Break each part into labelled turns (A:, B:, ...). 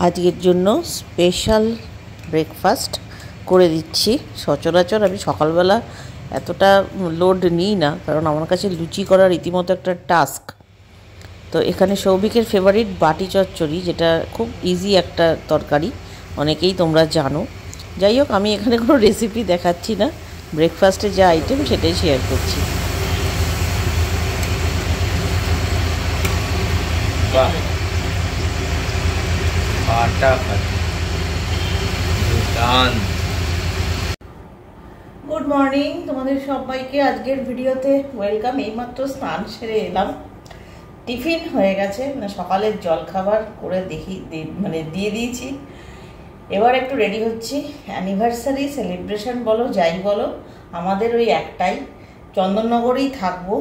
A: আজকের জন্য special breakfast করে দিচ্ছি। সচরাচর আমি সকালবেলা এতটা লোড নিই না, কারণ আমার কাছে লুচি করা রীতিমতো একটা টাস্ক। তো এখানে সৌভিকের ফেভারিট বাটি চচ্চড়ি, যেটা খুব ইজি একটা তরকারি, অনেকেই তোমরা জানো। যাই হোক, আমি এখানে কোনো রেসিপি দেখাচ্ছি না, ব্রেকফাস্টে যা আইটেম সেটাই শেয়ার করছি। গুড মর্নিং তোমাদের সবাইকে, আজকের ভিডিওতে ওয়েলকাম। এইমাত্র স্নান সেরে এলাম, টিফিন হয়ে গেছে, মানে সকালের জলখাবার করে দিয়ে দিয়েছি। এবার একটু রেডি হচ্ছি। অ্যানিভার্সারি সেলিব্রেশন বলো যাই বলো, আমাদের ওই একটাই, চন্দননগরেই থাকবো,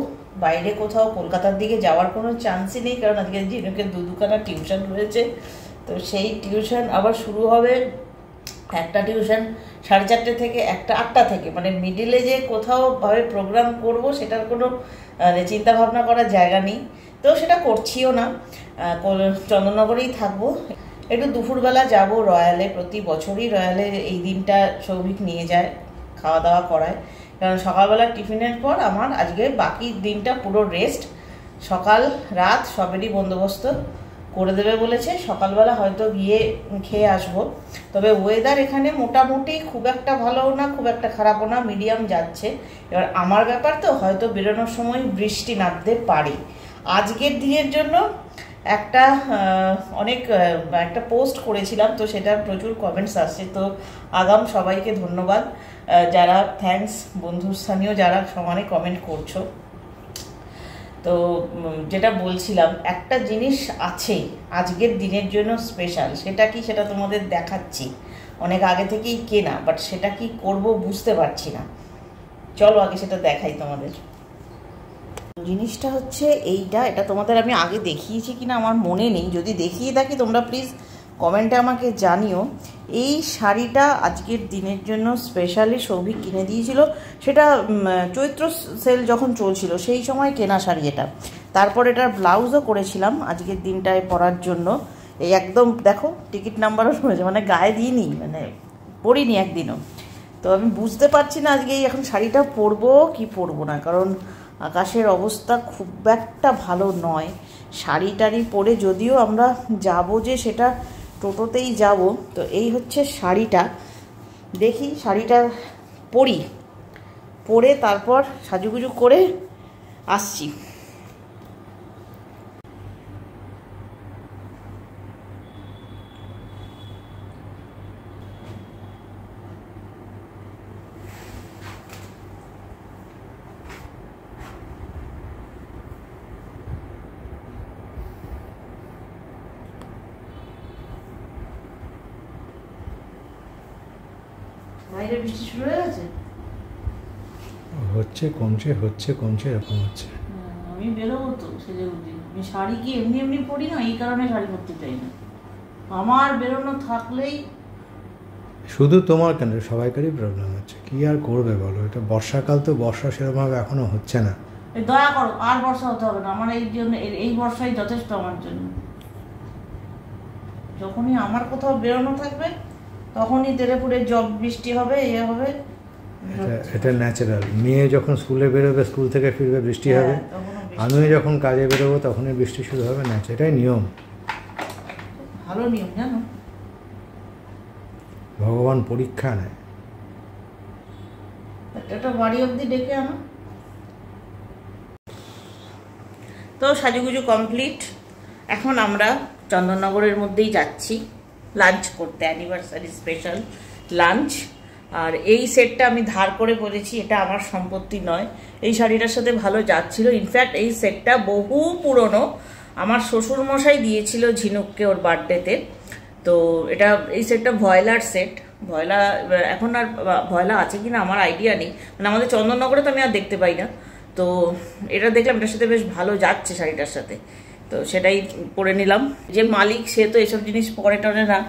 A: বাইরে কোথাও কলকাতার দিকে যাওয়ার কোনো চান্সই নেই, কারণ আজকে ঝিনুকের দুখানা টিউশন রয়েছে। তো সেই টিউশন আবার শুরু হবে, একটা টিউশন 4:30 থেকে একটা 8টা থেকে, মানে মিডিলে যে কোথাও ভাবে প্রোগ্রাম করব সেটার কোনো চিন্তা ভাবনা করার জায়গা নেই, তো সেটা করছিও না। চন্দননগরেই থাকবো। একটু দুপুরবেলা যাব রয়্যালে, প্রতি বছরই রয়্যালে এই দিনটা সৌভিক নিয়ে যায়, খাওয়া দাওয়া করায়, কারণ সকালবেলা টিফিনের পর আমার আজকে বাকি দিনটা পুরো রেস্ট। সকাল রাত সবেরই বন্দোবস্ত করে দেবে বলেছে। সকালবেলা হয়তো গিয়ে খেয়ে আসবো। তবে ওয়েদার এখানে মোটামুটি খুব একটা ভালোও না, খুব একটা খারাপও না, মিডিয়াম যাচ্ছে। এবার আমার ব্যাপার তো, হয়তো বেরোনোর সময় বৃষ্টি নামতে পারে। আজকের দিনের জন্য একটা পোস্ট করেছিলাম, তো সেটার প্রচুর কমেন্টস আসছে, তো আগাম সবাইকে ধন্যবাদ, যারা থ্যাঙ্কস, বন্ধুস্থানীয় যারা সমানে কমেন্ট করছো। তো যেটা বলছিলাম, একটা জিনিস আছে আজকের দিনের জন্য স্পেশাল, সেটা কি সেটা তোমাদের দেখাচ্ছি। অনেক আগে থেকেই কেনা, বাট সেটা কি করব বুঝতে পারছি না। চলো আগে সেটা দেখাই তোমাদের। জিনিসটা হচ্ছে এইটা, এটা তোমাদের আমি আগে দেখিয়েছি কিনা আমার মনে নেই, যদি দেখিয়ে থাকি তোমরা প্লিজ কমেন্টে আমাকে জানিও। এই শাড়িটা আজকের দিনের জন্য স্পেশালি সৌভিক কিনে দিয়েছিল, সেটা চৈত্র সেল যখন চলছিল সেই সময় কেনা শাড়ি এটা। তারপর এটার ব্লাউজও করেছিলাম আজকের দিনটায় পরার জন্য। এই একদম দেখো টিকিট নাম্বারও রয়েছে, মানে গায়ে দিইনি, মানে পরিনি একদিনও। তো আমি বুঝতে পারছি না আজকে এখন শাড়িটা পরবো কি পরবো না, কারণ আকাশের অবস্থা খুব একটা ভালো নয়। শাড়ি টাড়ি পরে যদিও আমরা যাব, যে সেটা টোটোতেই যাব। তো এই হচ্ছে শাড়িটা, দেখি শাড়িটা পরে তারপর সাজুগুজু করে আসছি। বাইরে বৃষ্টি শুরু হয়ে গেছে,
B: হচ্ছে কমছে এরকম হচ্ছে।
A: আমি বেরোবো তো সেজে বুঝি, আমি শাড়ি কি এমনি এমনি পরি না, এই কারণে শাড়ি পরতে চাই না। আমার বেরোনো থাকলেই,
B: শুধু তোমার কেন, সবাইকারই প্রবলেম হচ্ছে, কি আর করবে বলো। এটা বর্ষাকাল, তো বর্ষা সেরকমভাবে এখনো হচ্ছে না।
A: দয়া করো, আর বর্ষা হতে হবে না আমার, এই বর্ষাই যথেষ্ট আমার জন্য। যখনই আমার কোথাও বেরোনো থাকবে তখনই তেরেপুরে বৃষ্টি হবে, হবে।
B: এটা ন্যাচারাল। মেয়ে যখন স্কুলে বেরোবে, স্কুল থেকে ফিরবে, বৃষ্টি হবে। আমিও যখন কাজে বেরোবো তখনই বৃষ্টি শুরু হবে, এটাই নিয়ম।
A: ভালো নিয়ম জানো,
B: ভগবান পরীক্ষা নেয়।
A: একটা বাড়ি অবধি ডেকে আনো। তো সাজুগুজু কমপ্লিট, এখন আমরা চন্দননগরের মধ্যেই যাচ্ছি লাঞ্চ করতে, অ্যানিভার্সারি স্পেশাল লাঞ্চ। আর এই সেটটা আমি ধার করে বলেছি, এটা আমার সম্পত্তি নয়। এই শাড়িটার সাথে ভালো যাচ্ছিল, ইনফ্যাক্ট এই সেটটা বহু পুরনো, আমার শ্বশুরমশাই দিয়েছিল ঝিনুককে ওর বার্থডেতে। তো এই সেটটা ভয়লার সেট। ভয়লা এখন আর ভয়লা আছে কিনা আমার আইডিয়া নেই, মানে আমাদের চন্দননগরে তো আমি আর দেখতে পাই না। তো এটা দেখলাম, এটার সাথে বেশ ভালো যাচ্ছে শাড়িটার সাথে, তো সেটাই পরে নিলাম। যে মালিক সে তো এসব জিনিস পরে টরে না,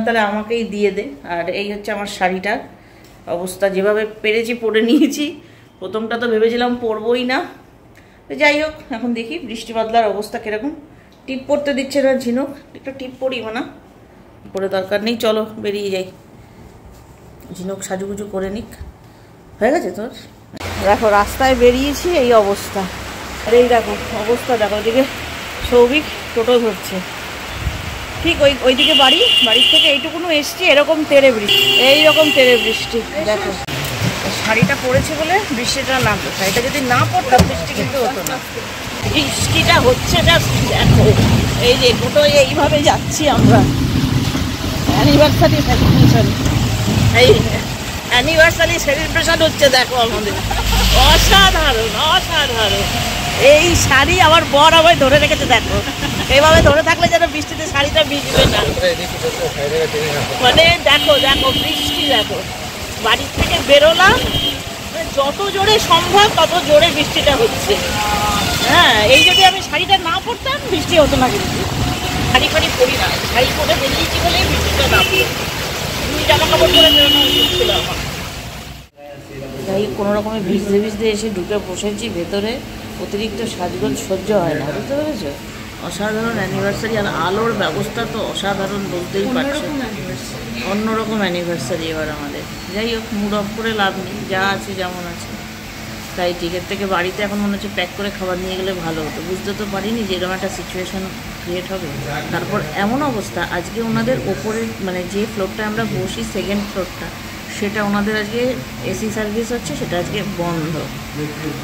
A: তাহলে আমাকেই দিয়ে দে। আর এই হচ্ছে আমার শাড়িটার অবস্থা, যেভাবে পেরেছি পরে নিয়েছি। প্রথমটা তো ভেবেছিলাম পরবই না, তো যাই হোক, এখন দেখি বৃষ্টি বাদলার অবস্থা কিরকম। টিপ পরতে দিচ্ছে না ঝিনুক, একটা টিপ পরি, মানা পরে দরকার নেই, চলো বেরিয়ে যাই। ঝিনুক সাজুগুজু করে নিক। হয়ে গেছে তোর? দেখো রাস্তায় বেরিয়েছি, এই অবস্থা। আর এই দেখো অবস্থা, দেখো ওইদিকে সৌভিক টোটো ধরছে, ঠিক ওইদিকে বাড়ির থেকে এইটুকুনো এসছি, এরকম তেড়ে বৃষ্টি, এইরকম তেড়ে বৃষ্টি। দেখো শাড়িটা পরেছে বলে বৃষ্টিটা নামতো, শাড়িটা যদি না পড়তাম বৃষ্টি কিন্তু হতো না। বৃষ্টিটা হচ্ছে জাস্ট দেখো, এই যে টোটো এইভাবে যাচ্ছি আমরা। অ্যানিভার্সারি সেলিব্রেশন, এই অ্যানিভার্সারি সেলিব্রেশন হচ্ছে দেখো আমাদের। অসাধারণ অসাধারণ। এই শাড়ি আমার বর আমায় ধরে রেখেছে, দেখো এইভাবে ধরে থাকলে যেন বৃষ্টিতে শাড়িটা ভিজবে না। মানে দেখো দেখো বৃষ্টি, দেখো বাড়ির থেকে বেরোলাম, যত জোরে সম্ভব তত জোরে বৃষ্টিটা হচ্ছে। হ্যাঁ, এই যদি আমি শাড়িটা না পরতাম বৃষ্টি হতো না, কিন্তু শাড়ি পরি না, শাড়ি পরে বেরিয়েছি বলেই বৃষ্টিটা নামবে। জামা কাপড় পরে বেরোনো ছিল আমার। যাই কোনো রকমের ভিজতে এসে ঢুকে বসেছি ভেতরে। অতিরিক্ত সাজগোজ সহ্য হয় না, বুঝতে পেরেছো? অসাধারণ অ্যানিভার্সারি, আর আলোর ব্যবস্থা তো অসাধারণ বলতেই পারছো। অন্যরকম অ্যানিভার্সারি এবার আমাদের। যাই হোক, মুড অফ করে লাভ নেই, যা আছে যেমন আছে তাই ঠিক। এর থেকে বাড়িতে এখন মনে হচ্ছে প্যাক করে খাবার নিয়ে গেলে ভালো হতো। বুঝতে তো পারিনি যে এরকম একটা সিচুয়েশান ক্রিয়েট হবে। তারপর এমন অবস্থা, আজকে ওনাদের ওপরে মানে যে ফ্লোরটা আমরা বসি, সেকেন্ড ফ্লোরটা, সেটা ওনাদের আজকে এসি সার্ভিস হচ্ছে, সেটা আজকে বন্ধ।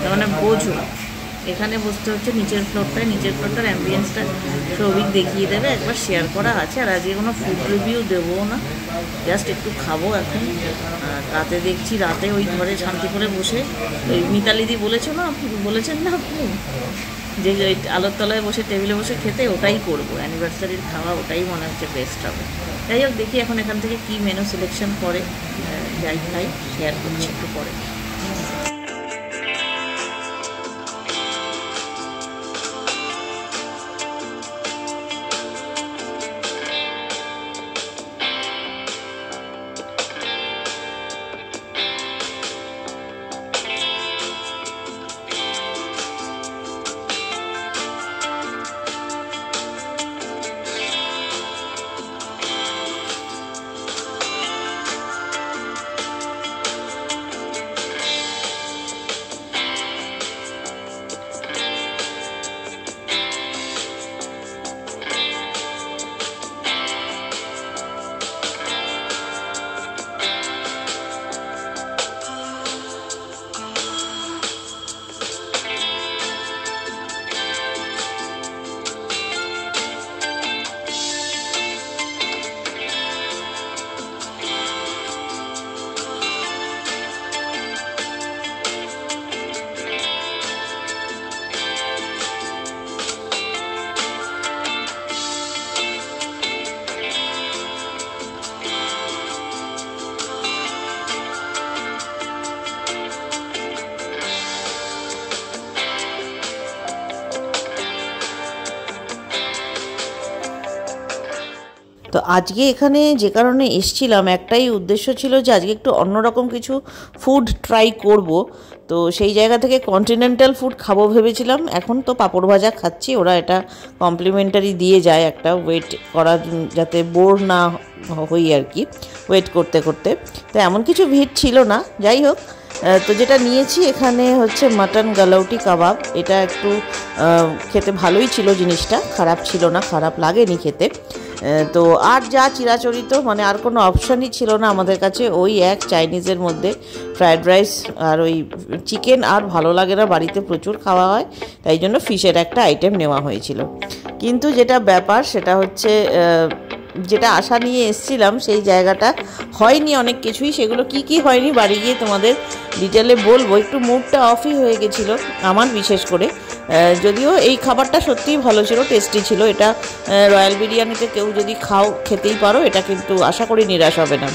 A: তার মানে বোঝো, এখানে বসতে হচ্ছে নিচের ফ্লোরটায়। নিচের ফ্লোরটার অ্যাম্বিয়েন্সটা সৌভিক দেখিয়ে দেবে, একবার শেয়ার করা আছে। আর আজকে কোনো ফুড রিভিউ দেবো না, জাস্ট একটু খাবো এখন। আর রাতে দেখছি, রাতে ওই ঘরে শান্তি করে বসে, ওই মিতালিদি বলেছেন না আপনি, যে ওই আলোর তলায় বসে টেবিলে বসে খেতে, ওটাই করবো। অ্যানিভার্সারির খাওয়া ওটাই মনে হচ্ছে বেস্ট হবে। যাই হোক, দেখি এখন এখান থেকে কী মেনু সিলেকশন করে, যাই খাই, শেয়ার করছি একটু পরে। তো আজকে এখানে যে কারণে এসছিলাম, একটাই উদ্দেশ্য ছিল যে আজকে একটু অন্যরকম কিছু ফুড ট্রাই করব। তো সেই জায়গা থেকে কন্টিনেন্টাল ফুড খাবো ভেবেছিলাম। এখন তো পাঁপড় ভাজা খাচ্ছি, ওরা এটা কমপ্লিমেন্টারি দিয়ে যায় একটা, ওয়েট করার যাতে বোর না হই আর কি, ওয়েট করতে করতে। তো এমন কিছু ভিড় ছিল না। যাই হোক, তো যেটা নিয়েছি এখানে হচ্ছে মাটন গালাউটি কাবাব। এটা একটু খেতে ভালোই ছিল, জিনিসটা খারাপ ছিল না, খারাপ লাগেনি খেতে। তো আর যা চিরাচরিত, মানে আর কোনো অপশানই ছিল না আমাদের কাছে। ওই এক চাইনিজের মধ্যে ফ্রায়েড রাইস আর ওই চিকেন আর ভালো লাগে না, বাড়িতে প্রচুর খাওয়া হয়, তাই জন্য ফিশের একটা আইটেম নেওয়া হয়েছিল। কিন্তু যেটা ব্যাপার সেটা হচ্ছে, যেটা আশা নিয়ে এসছিলাম সেই জায়গাটা হয়নি অনেক কিছুই। সেগুলো কি কি হয়নি বাড়ি গিয়ে তোমাদের ডিটেলে বলবো। একটু মুডটা অফই হয়ে গেছিলো আমার, বিশেষ করে। যদিও এই খাবারটা সত্যিই ভালো ছিল, টেস্টি ছিল। এটা রয়্যাল বিরিয়ানিতে কেউ যদি খেতেই পারো, এটা কিন্তু আশা করি নিরাশ হবে না।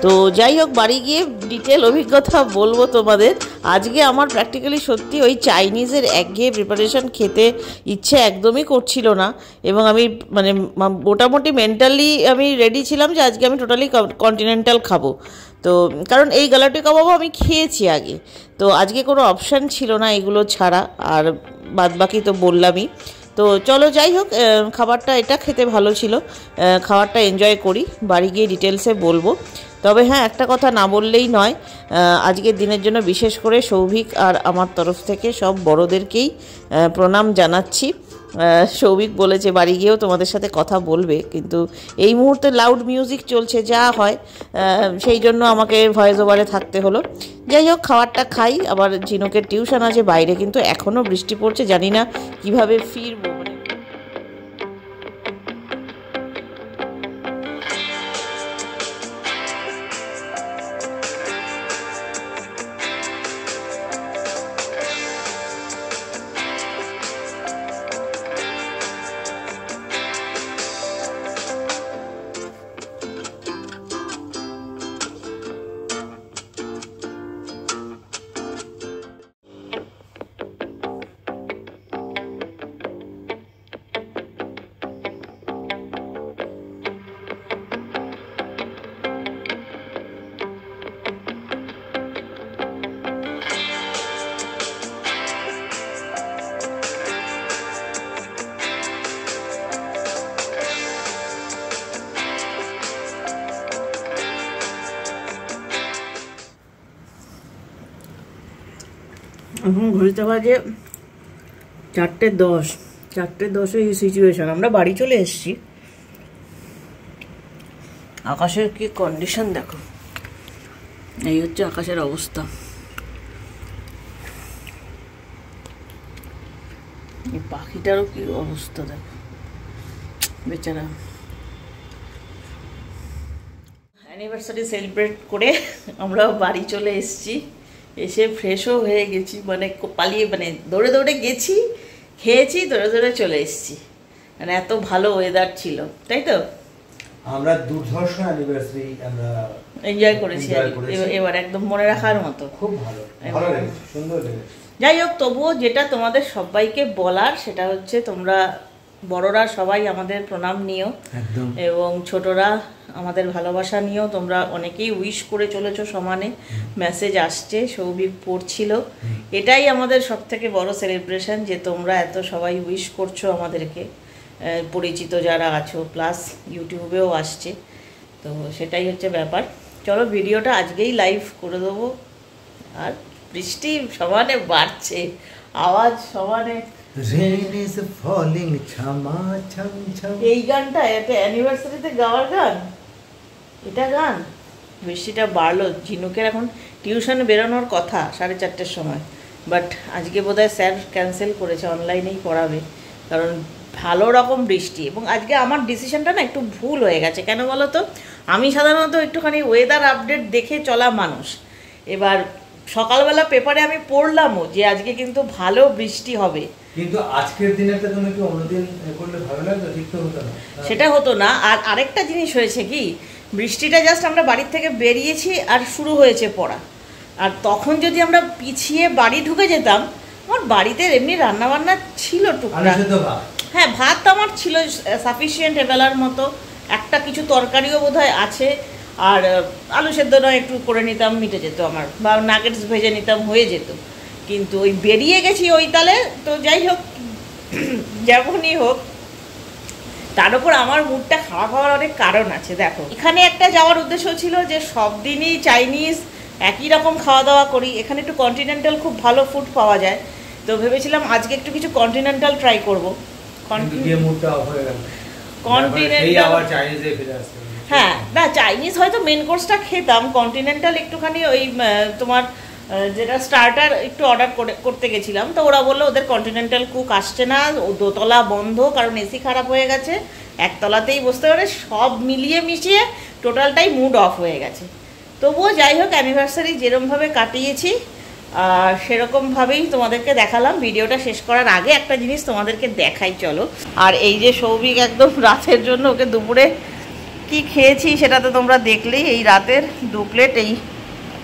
A: তো যাই হোক, বাড়ি গিয়ে ডিটেল অভিজ্ঞতা বলবো তোমাদের। আজকে আমার প্র্যাকটিক্যালি সত্যি ওই চাইনিজের একঘেয়ে প্রিপারেশন খেতে ইচ্ছে একদমই করছিল না। এবং আমি মানে মোটামুটি মেন্টালি আমি রেডি ছিলাম যে আজকে আমি টোটালি কন্টিনেন্টাল খাবো। তো কারণ এই গালাটি কাবাবও আমি খেয়েছি আগে, তো আজকে কোনো অপশান ছিল না এগুলো ছাড়া। আর বাদবাকি তো বললামই। তো চলো যাই হোক, খাবারটা এটা খেতে ভালো ছিল, খাবারটা এনজয় করি, বাড়ি গিয়ে ডিটেলসে বলবো। তবে হ্যাঁ, একটা কথা না বললেই নয়, আজকের দিনের জন্য বিশেষ করে সৌভিক আর আমার তরফ থেকে সব বড়োদেরকেই প্রণাম জানাচ্ছি। সৌভিক বলেছে বাড়ি গিয়েও তোমাদের সাথে কথা বলবে, কিন্তু এই মুহূর্তে লাউড মিউজিক চলছে, যা হয় সেই জন্য আমাকে ভয়েস ওভারে থাকতে হলো। যাই হোক, খাবারটা খাই, আবার ঝিনুকের টিউশন আছে বাইরে, কিন্তু এখনও বৃষ্টি পড়ছে, জানি না কিভাবে ফিরবো। এখন ঘুরতে বাজে 4:10, 4:10 এই সিচুয়েশন। আমরা বাড়ি চলে এসেছি, আকাশের কি কন্ডিশন দেখো, এই হচ্ছে আকাশের অবস্থা। এই পাখিটারও কি অবস্থা দেখো, বেচারা। অ্যানিভার্সারি সেলিব্রেট করে আমরা বাড়ি চলে এসেছি, এসে ফ্রেশও হয়ে গেছি, মানে পালিয়ে মানে দৌড়ে দৌড়ে গেছি, খেয়েছি, দৌড়ে দৌড়ে চলে এসেছি, মানে এত ভালো ওয়েদার ছিল, তাই তো?
B: আমরা দুর্ধর্ষ অ্যানিভার্সারি আমরা
A: এনজয় করেছি এবার, একদম মনে রাখার মতো,
B: খুব ভালো, ভালো লেগেছে, সুন্দর লেগেছে।
A: যাই হোক, তবুও যেটা তোমাদের সবাইকে বলার সেটা হচ্ছে, তোমরা বড়রা সবাই আমাদের প্রণাম নিও,
B: একদম,
A: এবং ছোটরা আমাদের ভালোবাসা নিও। তোমরা অনেকেই উইশ করে চলেছো সমানে, মেসেজ আসছে, সৌভিক পড়ছিল। এটাই আমাদের সব থেকে বড় সেলিব্রেশন, যে তোমরা এত সবাই উইশ করছো আমাদেরকে, পরিচিত যারা আছো, প্লাস ইউটিউবেও আসছে, তো সেটাই হচ্ছে ব্যাপার। চলো ভিডিওটা আজকেই লাইভ করে দেবো। আর বৃষ্টি সমানে বাড়ছে, আওয়াজ সমানে।
B: Rain is falling, chama cham cham।
A: এই গানটা এটা অ্যানিভার্সারিতে গাওয়ার গান, এটা গান। বৃষ্টিটা বাড়লো, ঝিনুকের এখন টিউশনে বেরোনোর কথা 4:30-র সময়, বাট আজকে বোধহয় স্যার ক্যান্সেল করেছে, অনলাইনেই পড়াবে, কারণ ভালো রকম বৃষ্টি। এবং আজকে আমার ডিসিশনটা না একটু ভুল হয়ে গেছে, কেন বলো তো? আমি সাধারণত একটুখানি ওয়েদার আপডেট দেখে চলা মানুষ। এবার সকালবেলা পেপারে আমি পড়লামও যে আজকে কিন্তু ভালো বৃষ্টি হবে,
B: কিন্তু আজকের দিনেতে তুমি কি অন্যদিন করলে ভালো লাগতো? ঠিক তো হতো না,
A: সেটা হতো না। আর আরেকটা জিনিস হয়েছে কি, বৃষ্টিটা জাস্ট আমরা বাড়ির থেকে বেরিয়েছি আর শুরু হয়েছে পড়া, আর তখন যদি আমরা পিছিয়ে বাড়ি ঢুকে যেতাম, আমার বাড়িতে এমনি রান্নাবান্না ছিল টুকটাক। হ্যাঁ, ভাত আমার ছিল সাফিসিয়েন্ট এবেলার মতো, একটা কিছু তরকারিও বোধহয় আছে, আর আলু সেদ্ধ নয় একটু করে নিতাম, মিটে যেত আমার, বা নাগেটস ভেজে নিতাম, হয়ে যেত। কিন্তু ওই বেরিয়ে গেছি ওই তালে। তো যাই হোক, যেমনই হোক, তার উপর আমার মুডটা খাওয়া খাওয়ার অনেক কারণ আছে। দেখো, এখানে একটা যাওয়ার উদ্দেশ্য ছিল যে সব দিনই চাইনিজ একই রকম খাওয়া দাওয়া করি, এখানে একটু কন্টিনেন্টাল খুব ভালো ফুড পাওয়া যায়, তো ভেবেছিলাম আজকে একটু কিছু কন্টিনেন্টাল ট্রাই করবো। হ্যাঁ, না চাইনিজ হয়তো মেন কোর্সটা খেতাম, কন্টিনেন্টাল একটুখানি ওই তোমার যেটা স্টার্টার একটু অর্ডার করতে গেছিলাম, তো ওরা বললো ওদের কন্টিনেন্টাল কুক আসছে না, দোতলা বন্ধ, কারণ এসি খারাপ হয়ে গেছে, একতলাতেই বসতে পারে। সব মিলিয়ে মিশিয়ে টোটালটাই মুড অফ হয়ে গেছে। তবুও যাই হোক, অ্যানিভার্সারি যেরকমভাবে কাটিয়েছি সেরকমভাবেই তোমাদেরকে দেখালাম। ভিডিওটা শেষ করার আগে একটা জিনিস তোমাদেরকে দেখাই, চলো। আর এই যে সৌভিক একদম রাতের জন্য, ওকে দুপুরে কি খেয়েছি সেটা তো তোমরা দেখলেই, এই রাতের 2 প্লেট এই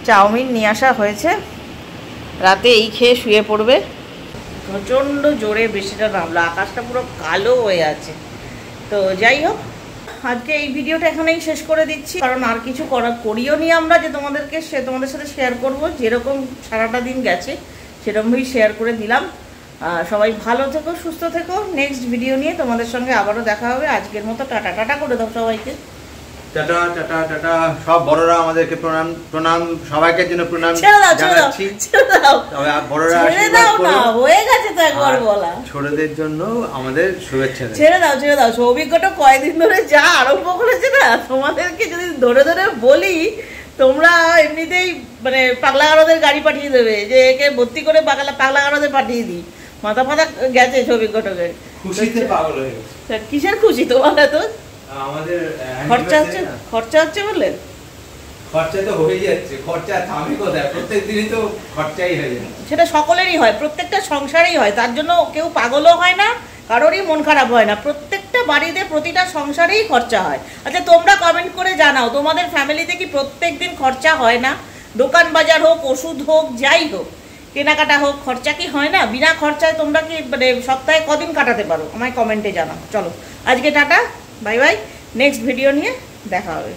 A: চাউমিন নিয়ে আসা হয়েছে, রাতে এই খেয়ে শুয়ে পড়বে। প্রচণ্ড জোরে বৃষ্টিটা নামলো, আকাশটা পুরো কালো হয়ে আছে। তো যাই হোক, আজকে এই ভিডিওটা এখানেই শেষ করে দিচ্ছি, কারণ আর কিছু করিও নি আমরা যে তোমাদের সাথে শেয়ার করব। যেরকম সারাটা দিন গেছে সেরকমই শেয়ার করে দিলাম। সবাই ভালো থেকো, সুস্থ থেকো। নেক্সট ভিডিও নিয়ে তোমাদের সঙ্গে আবারও দেখা হবে। আজকের মতো টাটা টাটা করে দাও সবাইকে।
B: Tata tata tata. সব বড়রা আমাদেরকে প্রণাম প্রণাম, সবাইকে জন্য প্রণাম জানাচ্ছি। বড়রা আশীর্বাদ করো।
A: হয়ে গেছে তো একবার বলা।
B: ছোটদের জন্য আমাদের শুভেচ্ছা।
A: ছেড়ে দাও। সৌভিকটা কয়েকদিন ধরে যা আরম্ভ করেছে না, তোমাদেরকে যদি ধরে ধরে বলি তোমরা এমনিতেই মানে পাগলাগারদের গাড়ি পাঠিয়ে দেবে, যে একে ভর্তি করে পাগলাগারদের পাঠিয়ে দিই। মাথা ফাথা গেছে সৌভিক ঘটকের।
B: খুশিতে পাগল হয়ে গেছে।
A: কিসের খুশি তোমার? তো
B: আমাদের
A: খরচা হচ্ছে বললেন।
B: খরচা তো হয়ে যাচ্ছে, খরচা থামে কোথায়? প্রত্যেক দিনই তো খরচাই হয়ে যায়।
A: সেটা সকলেরই হয়, প্রত্যেকটা সংসারেই হয়। তার জন্য কেউ পাগলও হয় না, কারোরই মন খারাপ হয় না। প্রত্যেকটা বাড়িতে প্রতিটা সংসারেই খরচা হয়। আচ্ছা তোমরা কমেন্ট করে জানাও, তোমাদের ফ্যামিলিতে কি প্রত্যেক দিন খরচা হয় না? দোকান বাজার হোক, ওষুধ হোক, যাই হোক, কেনাকাটা হোক, খরচা কি হয় না? বিনা খরচায় তোমরা কি মানে সপ্তাহে কদিন কাটাতে পারো? আমায় কমেন্টে জানাও। চলো আজকে tata, bye bye. Next video নিয়ে দেখা হবে।